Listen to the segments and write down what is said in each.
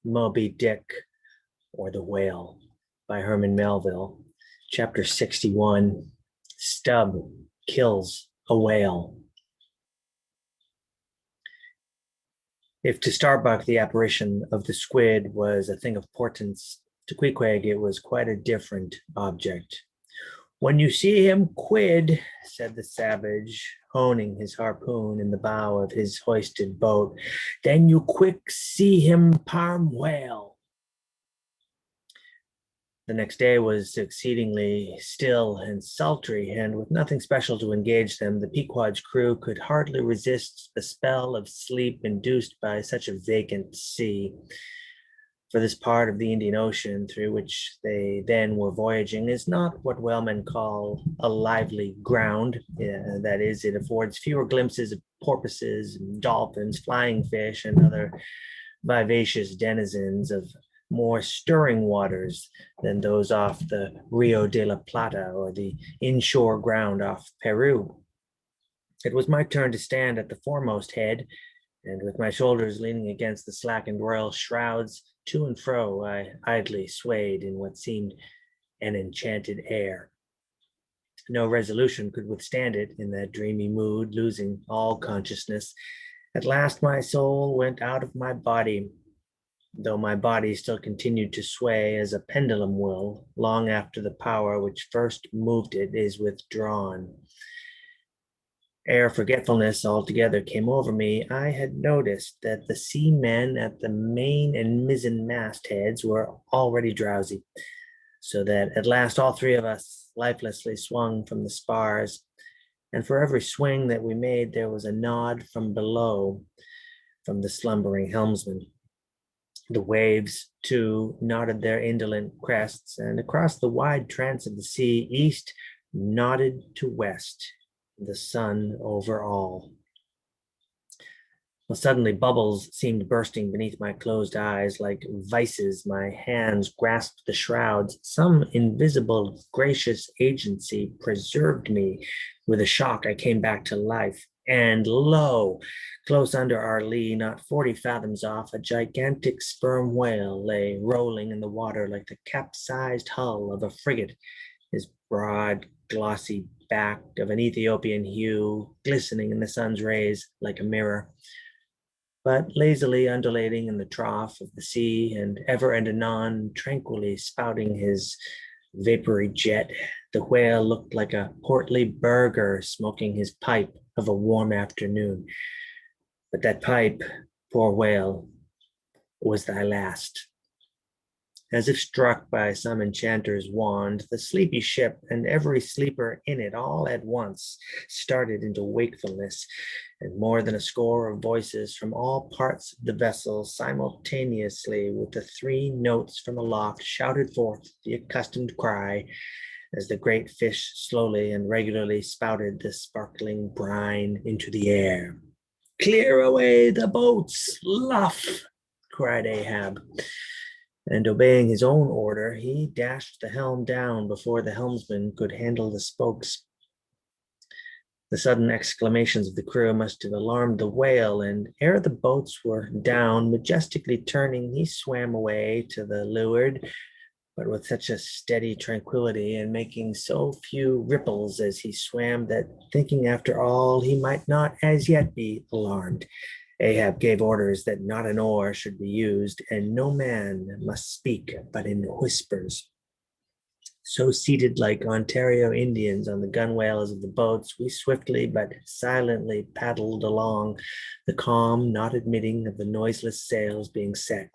Moby-Dick, or The Whale by Herman Melville. Chapter 61, Stubb Kills a Whale. If to Starbuck the apparition of the squid was a thing of portents, to Queequeg it was quite a different object. "When you see him quid," said the savage, honing his harpoon in the bow of his hoisted boat, "then you quick see him parm whale." The next day was exceedingly still and sultry, and with nothing special to engage them, the Pequod's crew could hardly resist the spell of sleep induced by such a vacant sea. For this part of the Indian Ocean through which they then were voyaging is not what whalemen call a lively ground. That is, it affords fewer glimpses of porpoises, dolphins, flying fish, and other vivacious denizens of more stirring waters than those off the Rio de la Plata or the inshore ground off Peru. It was my turn to stand at the foremost head, and with my shoulders leaning against the slackened royal shrouds, to and fro I idly swayed in what seemed an enchanted air. No resolution could withstand it in that dreamy mood, losing all consciousness. At last my soul went out of my body, though my body still continued to sway as a pendulum will, long after the power which first moved it is withdrawn. Ere forgetfulness altogether came over me, I had noticed that the seamen at the main and mizzen mastheads were already drowsy, so that at last all three of us lifelessly swung from the spars, and for every swing that we made there was a nod from below, from the slumbering helmsman. The waves, too, nodded their indolent crests, and across the wide trance of the sea, east nodded to west, the sun over all. Well, suddenly bubbles seemed bursting beneath my closed eyes like vices. My hands grasped the shrouds. Some invisible, gracious agency preserved me. With a shock, I came back to life. And lo, close under our lee, not 40 fathoms off, a gigantic sperm whale lay rolling in the water like the capsized hull of a frigate, his broad, glossy back of an Ethiopian hue, glistening in the sun's rays like a mirror, but lazily undulating in the trough of the sea, and ever and anon tranquilly spouting his vapory jet. The whale looked like a portly burgher smoking his pipe of a warm afternoon. But that pipe, poor whale, was thy last. As if struck by some enchanter's wand, the sleepy ship and every sleeper in it all at once started into wakefulness, and more than a score of voices from all parts of the vessel simultaneously with the 3 notes from aloft shouted forth the accustomed cry, as the great fish slowly and regularly spouted the sparkling brine into the air. "Clear away the boats, luff!" cried Ahab. And obeying his own order, he dashed the helm down before the helmsman could handle the spokes. The sudden exclamations of the crew must have alarmed the whale, and ere the boats were down, majestically turning, he swam away to the leeward, but with such a steady tranquility and making so few ripples as he swam that, thinking after all he might not as yet be alarmed, Ahab gave orders that not an oar should be used, and no man must speak but in whispers. So seated like Ontario Indians on the gunwales of the boats, we swiftly but silently paddled along, the calm not admitting of the noiseless sails being set.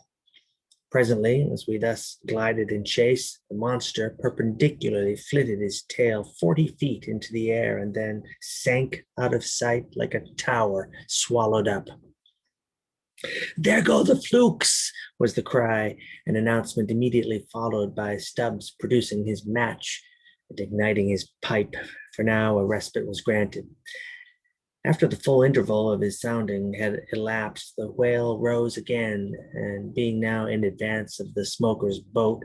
Presently, as we thus glided in chase, the monster perpendicularly flitted his tail 40 feet into the air and then sank out of sight like a tower swallowed up. "There go the flukes," was the cry, an announcement immediately followed by Stubbs producing his match and igniting his pipe, for now a respite was granted. After the full interval of his sounding had elapsed, the whale rose again, and being now in advance of the smoker's boat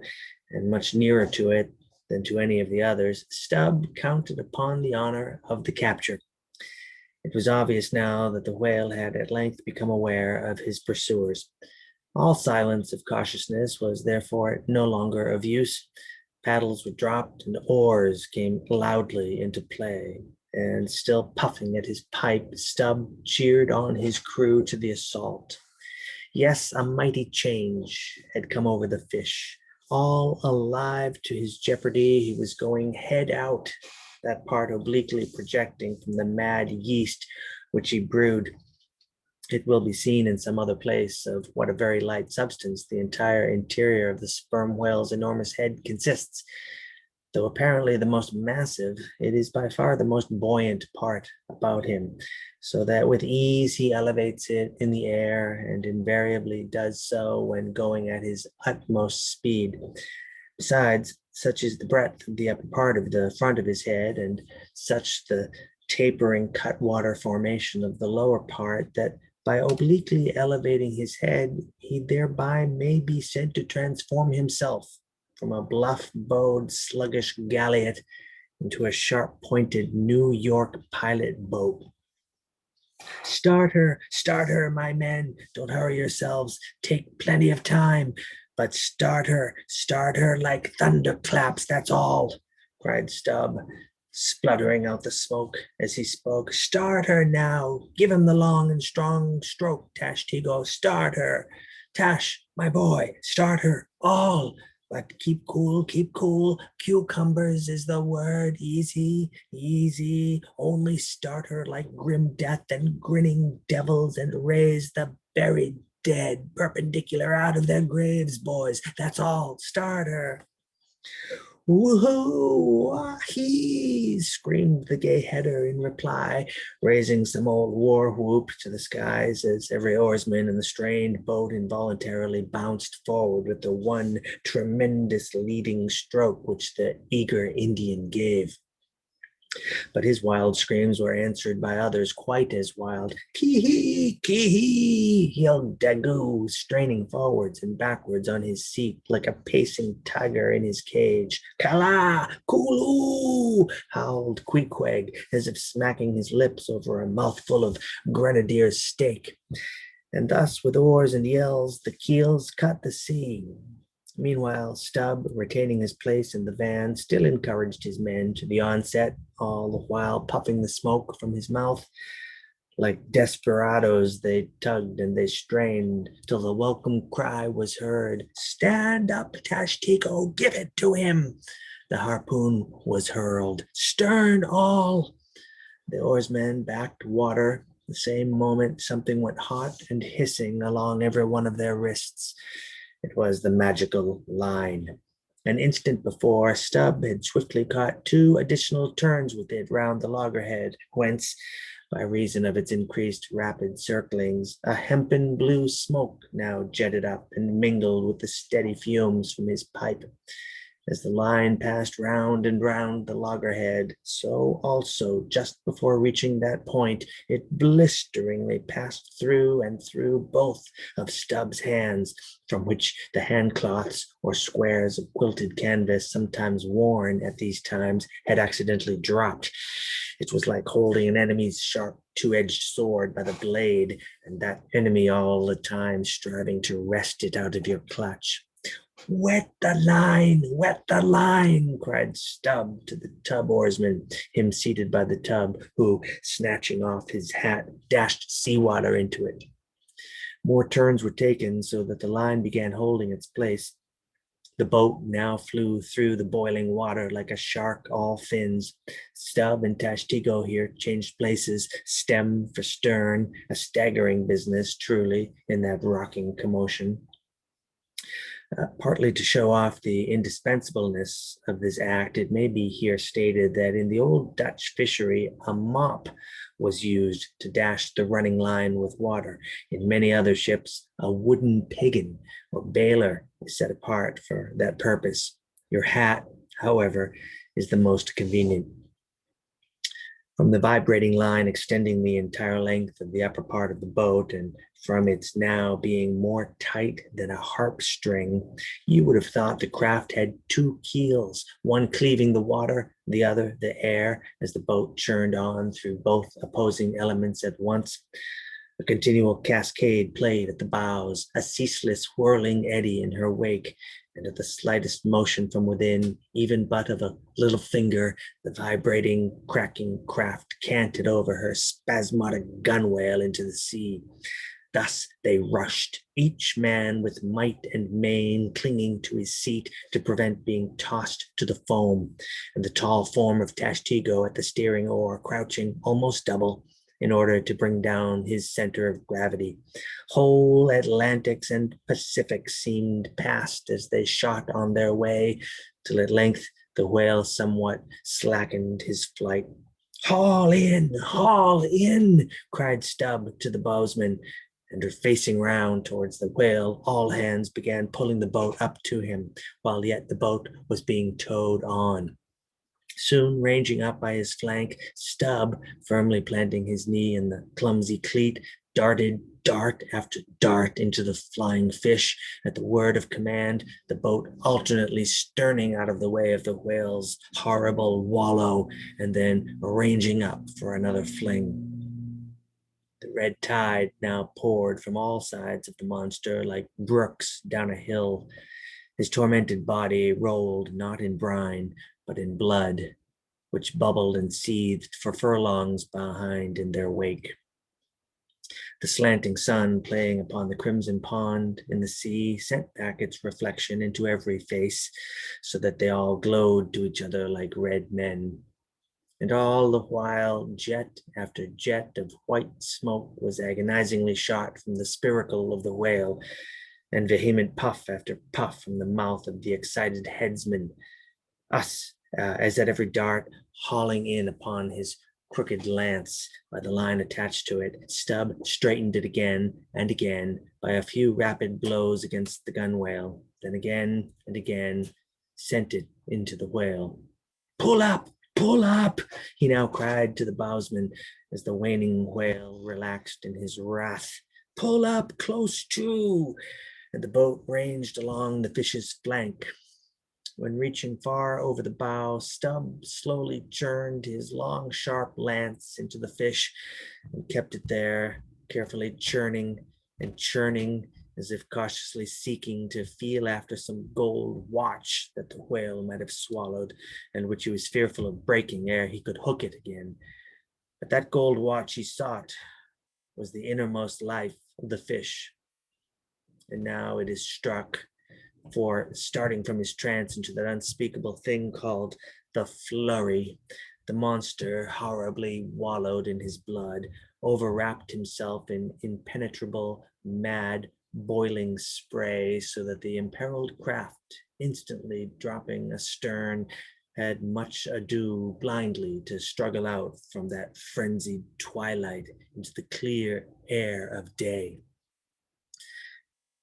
and much nearer to it than to any of the others, Stubb counted upon the honor of the capture. It was obvious now that the whale had at length become aware of his pursuers. All silence of cautiousness was therefore no longer of use. Paddles were dropped and oars came loudly into play. And still puffing at his pipe, Stubb cheered on his crew to the assault. Yes, a mighty change had come over the fish. All alive to his jeopardy, he was going head out, that part obliquely projecting from the mad yeast which he brewed. It will be seen in some other place of what a very light substance the entire interior of the sperm whale's enormous head consists. Though apparently the most massive, it is by far the most buoyant part about him, so that with ease he elevates it in the air and invariably does so when going at his utmost speed. Besides, such is the breadth of the upper part of the front of his head, and such the tapering cutwater formation of the lower part, that by obliquely elevating his head, he thereby may be said to transform himself from a bluff-bowed, sluggish galliot into a sharp-pointed New York pilot boat. Start her, my men. Don't hurry yourselves. Take plenty of time, but start her like thunderclaps, that's all, cried Stubb, spluttering out the smoke as he spoke. Start her now. Give him the long and strong stroke, Tashtego. Start her. Tash, my boy, start her. All. But keep cool, keep cool. Cucumbers is the word. Easy, easy. Only start her like grim death and grinning devils, and raise the buried dead perpendicular out of their graves, boys. That's all. Start her. Woohoo! Wahee! Screamed the gay header in reply, raising some old war whoop to the skies as every oarsman in the strained boat involuntarily bounced forward with the one tremendous leading stroke which the eager Indian gave. But his wild screams were answered by others quite as wild. Kee-hee, kee-hee, yelled Daggoo, straining forwards and backwards on his seat like a pacing tiger in his cage. Kala, Kulu, howled Queequeg, as if smacking his lips over a mouthful of grenadier's steak. And thus, with oars and yells, the keels cut the sea. Meanwhile, Stubb, retaining his place in the van, still encouraged his men to the onset, all the while puffing the smoke from his mouth. Like desperadoes, they tugged and they strained till the welcome cry was heard. Stand up, Tashtego, give it to him. The harpoon was hurled. Stern all. The oarsmen backed water. The same moment, something went hot and hissing along every one of their wrists. It was the magical line. An instant before, Stubb had swiftly caught 2 additional turns with it round the loggerhead, whence, by reason of its increased rapid circlings, a hempen blue smoke now jetted up and mingled with the steady fumes from his pipe. As the line passed round and round the loggerhead, so also, just before reaching that point, it blisteringly passed through and through both of Stubb's hands, from which the handcloths or squares of quilted canvas, sometimes worn at these times, had accidentally dropped. It was like holding an enemy's sharp two-edged sword by the blade, and that enemy all the time striving to wrest it out of your clutch. Wet the line, cried Stubb to the tub oarsman, him seated by the tub, who, snatching off his hat, dashed seawater into it. More turns were taken so that the line began holding its place. The boat now flew through the boiling water like a shark, all fins. Stubb and Tashtego here changed places, stem for stern, a staggering business, truly, in that rocking commotion. Partly to show off the indispensableness of this act, it may be here stated that in the old Dutch fishery, a mop was used to dash the running line with water. In many other ships, a wooden piggin or bailer is set apart for that purpose. Your hat, however, is the most convenient. From the vibrating line extending the entire length of the upper part of the boat, and from its now being more tight than a harp string, you would have thought the craft had 2 keels, one cleaving the water, the other the air, as the boat churned on through both opposing elements at once. A continual cascade played at the bows, a ceaseless whirling eddy in her wake, and at the slightest motion from within, even but of a little finger, the vibrating, cracking craft canted over her spasmodic gunwale into the sea. Thus they rushed, each man with might and main clinging to his seat to prevent being tossed to the foam, and the tall form of Tashtego at the steering oar crouching almost double in order to bring down his center of gravity. Whole Atlantics and Pacifics seemed past as they shot on their way, till at length the whale somewhat slackened his flight. Haul in, cried Stubb to the bowsman, and facing round towards the whale, all hands began pulling the boat up to him, while yet the boat was being towed on. Soon ranging up by his flank, Stubb, firmly planting his knee in the clumsy cleat, darted dart after dart into the flying fish. At the word of command, the boat alternately sterning out of the way of the whale's horrible wallow, and then ranging up for another fling. The red tide now poured from all sides of the monster like brooks down a hill. His tormented body rolled not in brine, but in blood, which bubbled and seethed for furlongs behind in their wake. The slanting sun playing upon the crimson pond in the sea sent back its reflection into every face, so that they all glowed to each other like red men. And all the while, jet after jet of white smoke was agonizingly shot from the spiracle of the whale, and vehement puff after puff from the mouth of the excited headsman, us, as at every dart, hauling in upon his crooked lance by the line attached to it. Stubb straightened it again and again by a few rapid blows against the gunwale, then again and again sent it into the whale. Pull up! Pull up! He now cried to the bowsman as the waning whale relaxed in his wrath. Pull up close to! And the boat ranged along the fish's flank. When reaching far over the bow, Stubb slowly churned his long, sharp lance into the fish and kept it there, carefully churning and churning, as if cautiously seeking to feel after some gold watch that the whale might have swallowed, and which he was fearful of breaking ere he could hook it again. But that gold watch he sought was the innermost life of the fish, and now it is struck, for starting from his trance into that unspeakable thing called the flurry, the monster horribly wallowed in his blood, overwrapped himself in impenetrable, mad, boiling spray, so that the imperiled craft, instantly dropping astern, had much ado blindly to struggle out from that frenzied twilight into the clear air of day.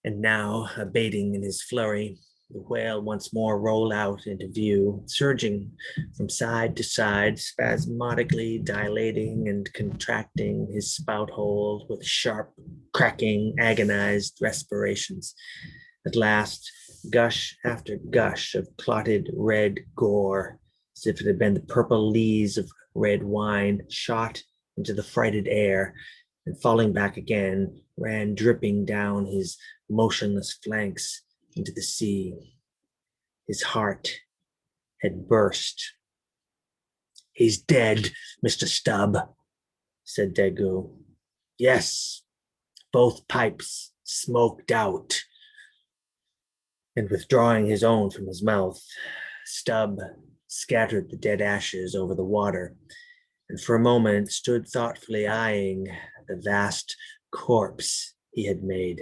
And now, abating in his flurry, the whale once more rolled out into view, surging from side to side, spasmodically dilating and contracting his spout hole with sharp, cracking, agonized respirations. At last, gush after gush of clotted red gore, as if it had been the purple lees of red wine, shot into the frighted air, and falling back again, ran dripping down his motionless flanks into the sea. His heart had burst. He's dead, Mr. Stubb, said Daggoo. Yes, both pipes smoked out. And withdrawing his own from his mouth, Stubb scattered the dead ashes over the water, and for a moment stood thoughtfully eyeing the vast corpse he had made.